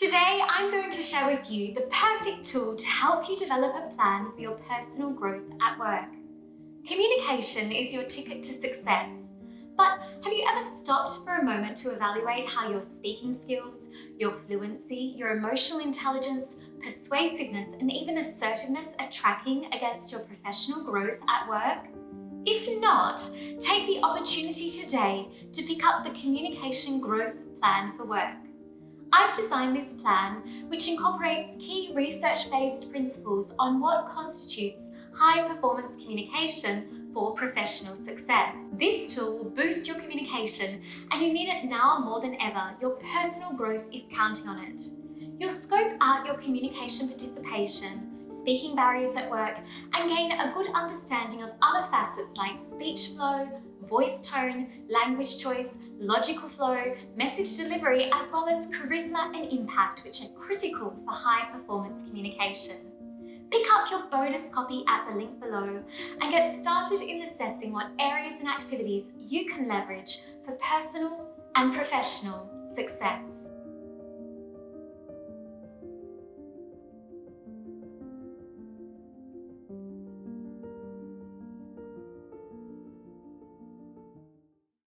Today, I'm going to share with you the perfect tool to help you develop a plan for your personal growth at work. Communication is your ticket to success, but have you ever stopped for a moment to evaluate how your speaking skills, your fluency, your emotional intelligence, persuasiveness, and even assertiveness are tracking against your professional growth at work? If not, take the opportunity today to pick up the Communication Growth Plan for Work. I've designed this plan, which incorporates key research-based principles on what constitutes high-performance communication for professional success. This tool will boost your communication, and you need it now more than ever. Your personal growth is counting on it. You'll scope out your communication participation, speaking barriers at work, and gain a good understanding of other facets like speech flow, voice tone, language choice, logical flow, message delivery, as well as charisma and impact, which are critical for high-performance communication. Pick up your bonus copy at the link below and get started in assessing what areas and activities you can leverage for personal and professional success.